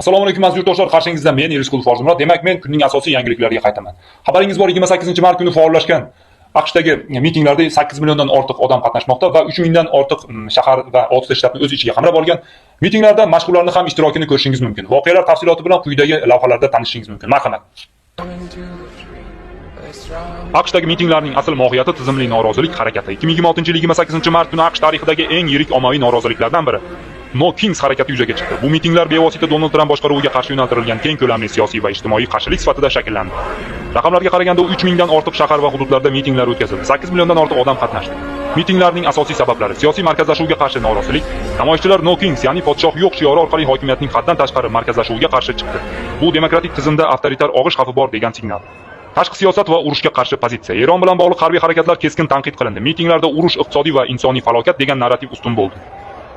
Assalomu alaykum aziz yurtdoshlar, qarshingizda men Irisqulov Forzimurod. Demak, men kunning asosiy yangiliklariga qaytaman. Xabaringiz bor, 28-mart kuni faollashgan AQShdagi mitinglarda 8 milliondan ortiq odam qatnashmoqda va 3 mingdan ortiq shahar va 6 shtatni o'z ichiga qamrab olgan. Mitinglarda mashhurlarning ham ishtirokini ko'rishingiz mumkin. Voqealar tafsiloti bilan quyidagi lavhalarda tanishishingiz mumkin. Marhamat. AQShdagi mitinglarning asl mohiyati tizimli norozilik harakati. 2026-yil 28-mart kuni AQSh tarixidagi eng yirik ommaviy noroziliklardan biri No Kings harakati yuzaga chiqdi. Bu mitinglar bevosita Donald Tramp boshqaruviga qarshi yo'naltirilgan keng ko'lamli siyosiy va ijtimoiy qarshilik sifatida shakllandi. Raqamlarga qaraganda 3 mingdan ortiq shahar va hududlarda mitinglar o'tkazildi. 8 milliondan ortiq odam qatnashdi. Mitinglarning asosiy sabablari: siyosiy markazlashuvga qarshi norozilik. Namoyishchilar No Kings, ya'ni podshoh yo'q shiori orqali hokimiyatning haddan tashqari markazlashuviga qarshi chiqdi. Bu demokratik tizimda avtoritar og'ish xavfi bor degan signal. Tashqi siyosat va urushga qarshi pozitsiya. Eron bilan bog'liq harbiy harakatlar keskin tanqid qilindi. Mitinglarda urush, iqtisodiy va insoniy falokat degan narrativ ustun bo'ldi.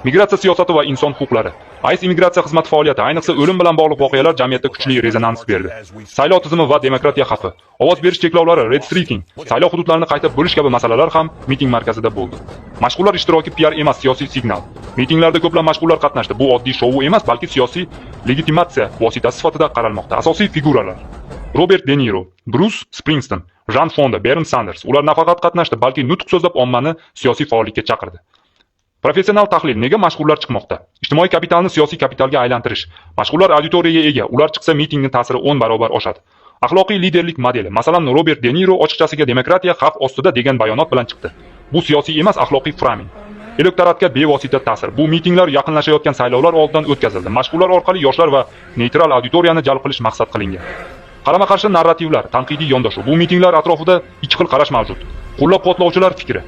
Migratsiya siyosati va inson huquqlari. ICE immigratsiya xizmati faoliyati, ayniqsa o'lim bilan bog'liq voqealar jamiyatda kuchli rezonans berdi. Saylov tizimi va demokratiya xavfi, ovoz berish cheklovlari, red streaking, saylov hududlarini qayta bo'lish kabi masalalar ham miting markazida bo'ldi. Mashhurlar ishtiroki PR emas, siyosiy signal. Mitinglarda ko'plab mashhurlar qatnashdi. Bu oddiy shou emas, balki siyosiy legitimatsiya vositasi sifatida qaralmoqda. Asosiy figuralar: Robert De Niro, Bruce Springsteen, Jan Fonda, Bernie Sanders. Ular nafaqat qatnashdi, balki nutq so'zlab ommani siyosiy faollikka chaqirdi. Professional tahlil: nega mashhurlar chiqmoqda? Ijtimoiy kapitalni siyosiy kapitalga aylantirish. Mashhurlar auditoriyaga ega, ular chiqsa mitingning ta'siri 10 barobar oshadi. Axloqiy liderlik modeli. Masalan, Robert De Niro ochiqchasiga demokratiya xavf ostida degan bayonot bilan chiqdi. Bu siyosiy emas, axloqiy framing. Elektoratga bevosita ta'sir. Bu mitinglar yaqinlashayotgan saylovlar oldidan o'tkazildi. Mashhurlar orqali yoshlar va neytral auditoriyani jalb qilish maqsad qilingan. Qarama-qarshi narrativlar, tanqidiy yondashuv. Bu mitinglar atrofida ikki xil qarash mavjud. Qo'llab-quvvatlovchilar fikri: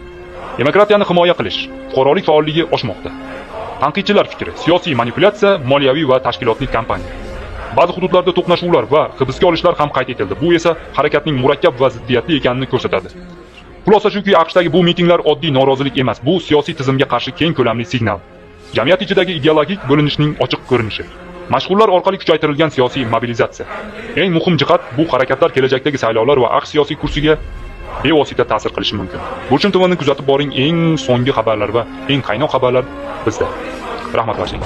demokratiyani himoya qilish, fuqarolik faolligi oshmoqda. Tanqidchilar fikri: siyosiy manipulyatsiya, moliyaviy va tashkilotlik kampaniya. Ba'zi hududlarda to'qnashuvlar va hibsga olishlar ham qayd etildi. Bu esa harakatning murakkab va ziddiyatli ekanini ko'rsatadi. Xulosa shuki, AQShdagi bu mitinglar oddiy norozilik emas, bu siyosiy tizimga qarshi keng ko'lamli signal. Jamiyat ichidagi ideologik bo'linishning ochiq ko'rinishi. Mashhurlar orqali kuchaytirilgan siyosiy mobilizatsiya. Eng muhim jihat, bu harakatlar kelajakdagi saylovlar va AQSh siyosiy kursiga bevosita ta'sir qilishi mumkin. Burchun TVni kuzatib boring, eng so'nggi xabarlar va eng qaynoq xabarlar bizda. Rahmat bashing.